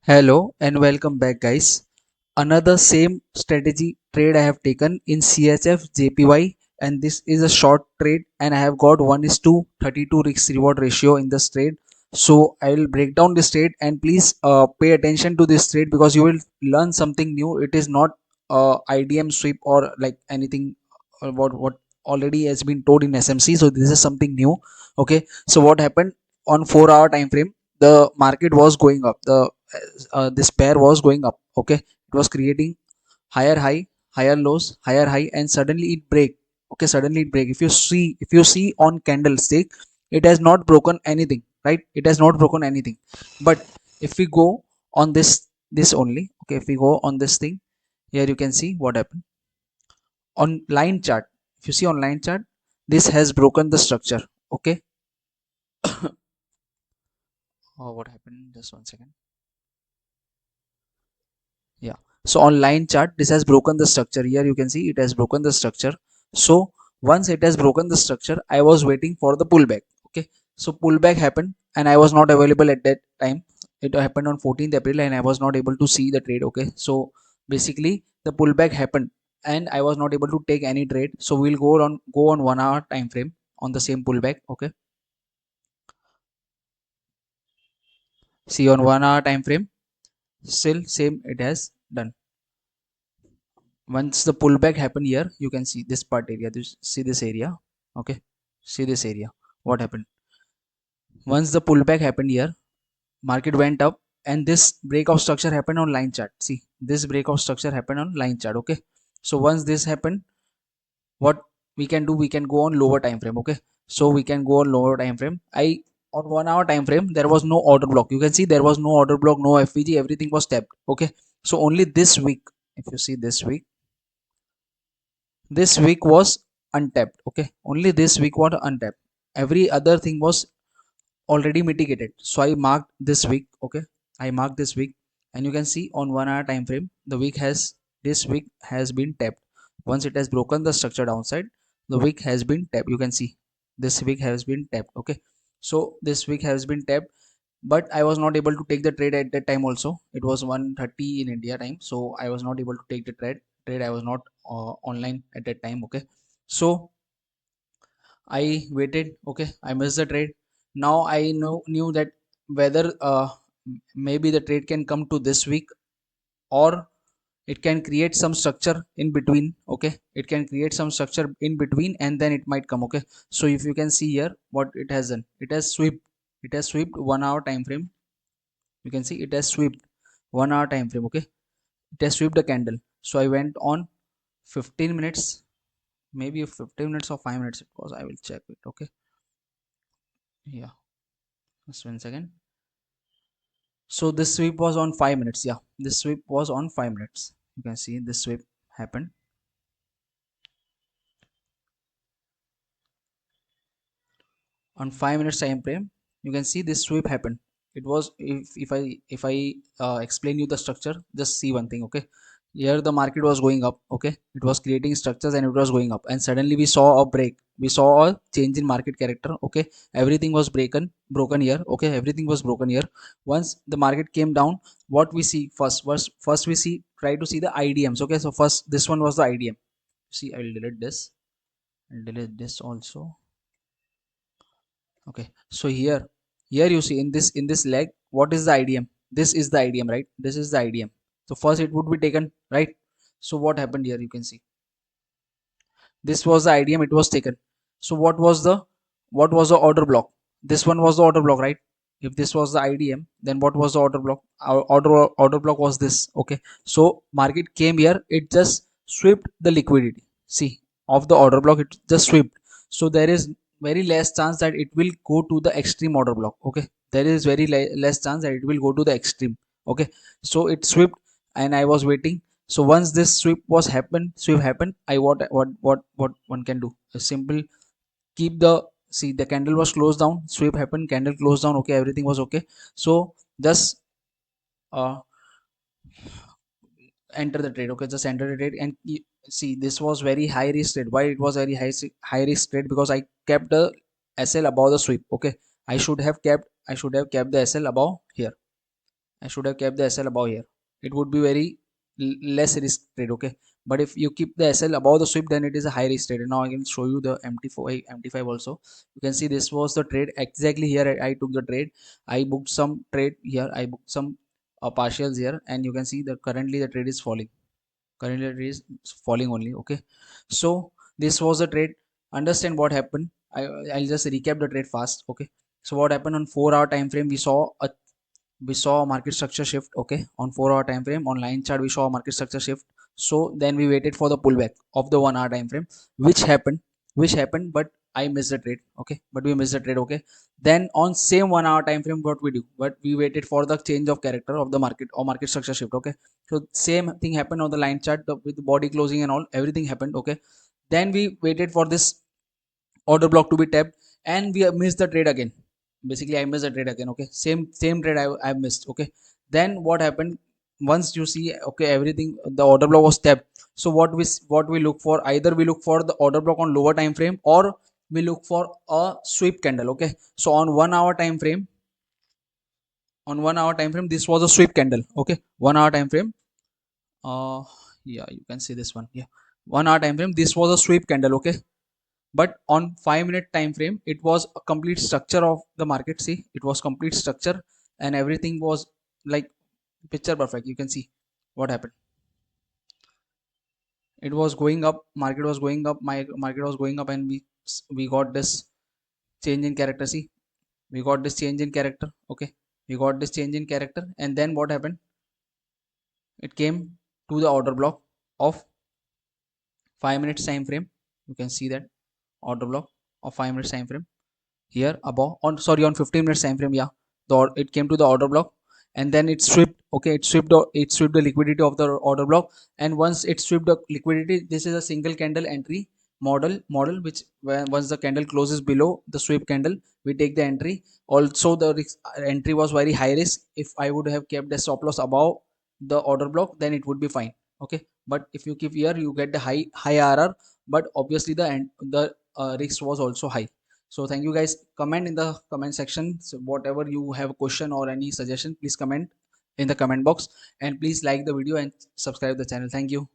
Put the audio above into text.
Hello and welcome back, guys. Another same strategy trade I have taken in CHF JPY, and this is a short trade, and I have got 1 is to 32 risk reward ratio in this trade. So I will break down this trade, and please pay attention to this trade because you will learn something new. It is not IDM sweep or like anything what already has been told in SMC. So this is something new. Okay, so what happened on 4 hour time frame? The market was going up. This pair was going up. Okay, it was creating higher high, higher lows, higher high, and suddenly it break. Okay, suddenly it break. If you see on candlestick, it has not broken anything, right? It has not broken anything. But if we go on this only, okay, if we go on this thing, here you can see what happened on line chart. If you see on line chart, this has broken the structure. Okay. Oh, what happened? Just 1 second. Yeah, so on line chart this has broken the structure. Here you can see it has broken the structure. So once it has broken the structure, I was waiting for the pullback. Okay, so pullback happened and I was not available at that time. It happened on 14th April and I was not able to see the trade. Okay, so basically the pullback happened and I was not able to take any trade. So we'll go on 1 hour time frame on the same pullback. Okay, see on 1 hour time frame, still same it has done. Once the pullback happen, here you can see this part area, see this area. Okay, see this area. What happened once the pullback happened? Here market went up and this break of structure happened on line chart. See, this break of structure happened on line chart. Okay, so once this happened, what we can do, we can go on lower time frame. Okay, so we can go on lower time frame. I On 1 hour time frame there was no order block. You can see there was no order block, no FVG, everything was tapped. Okay, so only this week, if you see this week was untapped. Okay, only this week was untapped. Every other thing was already mitigated. So I marked this week. Okay, I marked this week, and you can see on 1 hour time frame the week has this week has been tapped. Once it has broken the structure downside, the week has been tapped. You can see this week has been tapped. Okay, so this week has been tapped, but I was not able to take the trade at that time. Also, it was 1:30 in India time, so I was not able to take the trade. I was not online at that time. Okay, so I waited. Okay, I missed the trade. Now I knew that whether maybe the trade can come to this week, or it can create some structure in between. Okay, it can create some structure in between and then it might come. Okay, so if you can see here what it has done, it has swept 1 hour time frame. You can see it has swept 1 hour time frame. Okay, it has swept the candle. So I went on 15 minutes, maybe 15 minutes or 5 minutes it was. I will check it. Okay, yeah, just 1 second. So this sweep was on 5 minutes. Yeah, this sweep was on 5 minutes. You can see this sweep happened on 5 minutes time frame. You can see this sweep happened. It was, if I explain you the structure, just see one thing. Okay, here the market was going up. Okay, it was creating structures and it was going up, and suddenly we saw a break. We saw a change in market character. Okay, everything was broken here. Okay, everything was broken here. Once the market came down, what we see first we see, try to see the IDMs. Okay, so first this one was the IDM. See, I will delete this. I'll delete this also. Okay, so here you see in this leg, what is the IDM? This is the IDM, right? This is the IDM. So first it would be taken, right? So what happened here? You can see this was the IDM, it was taken. So what was the order block? This one was the order block, right? If this was the IDM, then what was the order block? Our order block was this. Okay, so market came here, it just swept the liquidity. See, of the order block, it just swept. So there is very less chance that it will go to the extreme order block. Okay, there is very less chance that it will go to the extreme. Okay, so it swept and I was waiting. So once this sweep happened, I what one can do, a simple, keep the, see, the candle was closed down, sweep happened, candle closed down. Okay, everything was okay. So just uh enter the trade. Okay, just enter the trade, and see, this was very high risk trade. Why it was very high risk trade? Because I kept the SL above the sweep. Okay, I should have kept the SL above here. I should have kept the SL above here. It would be very less risk trade, okay. But if you keep the SL above the sweep, then it is a high risk trade. And now I can show you the MT5 also. You can see this was the trade exactly here. I took the trade. I booked some trade here. I booked some partials here, and you can see that currently the trade is falling. Currently the trade is falling only, okay. So this was the trade. Understand what happened. I'll just recap the trade fast, okay. So what happened on 4 hour time frame? We saw a market structure shift, okay. On 4 hour time frame, on line chart we saw a market structure shift. So then we waited for the pullback of the 1 hour time frame, which happened, but I missed the trade, okay. But we missed the trade, okay. Then on same 1 hour time frame, what we do, but we waited for the change of character of the market or market structure shift, okay. So same thing happened on the line chart, with the body closing and all, everything happened, okay. Then we waited for this order block to be tapped, and we have missed the trade again. Basically I missed the trade again, okay. Same trade I missed, okay. Then what happened, once you see, okay, everything, the order block was tapped. So what we look for, either we look for the order block on lower time frame, or we look for a sweep candle, okay. So on 1 hour time frame, this was a sweep candle, okay. 1 hour time frame, uh yeah, you can see this one, yeah. 1 hour time frame, this was a sweep candle, okay. But on 5 minute time frame, it was a complete structure of the market. See, it was complete structure, and everything was like picture perfect. You can see what happened. It was going up, market was going up, my market was going up, and we got this change in character. See, we got this change in character, okay. We got this change in character, and then what happened, it came to the order block of 5 minutes time frame. You can see that order block of 5 minutes time frame here above, on, sorry, on 15 minutes time frame, yeah. It came to the order block, and then it swept, okay. It swept the liquidity of the order block. And once it swept the liquidity, this is a single candle entry model, which once the candle closes below the sweep candle, we take the entry. Also the entry was very high risk. If I would have kept the stop loss above the order block, then it would be fine, okay. But if you keep here, you get the high RR, but obviously the risk was also high. So thank you guys. Comment in the comment section. So whatever you have a question or any suggestion, please comment in the comment box, and please like the video and subscribe the channel. Thank you.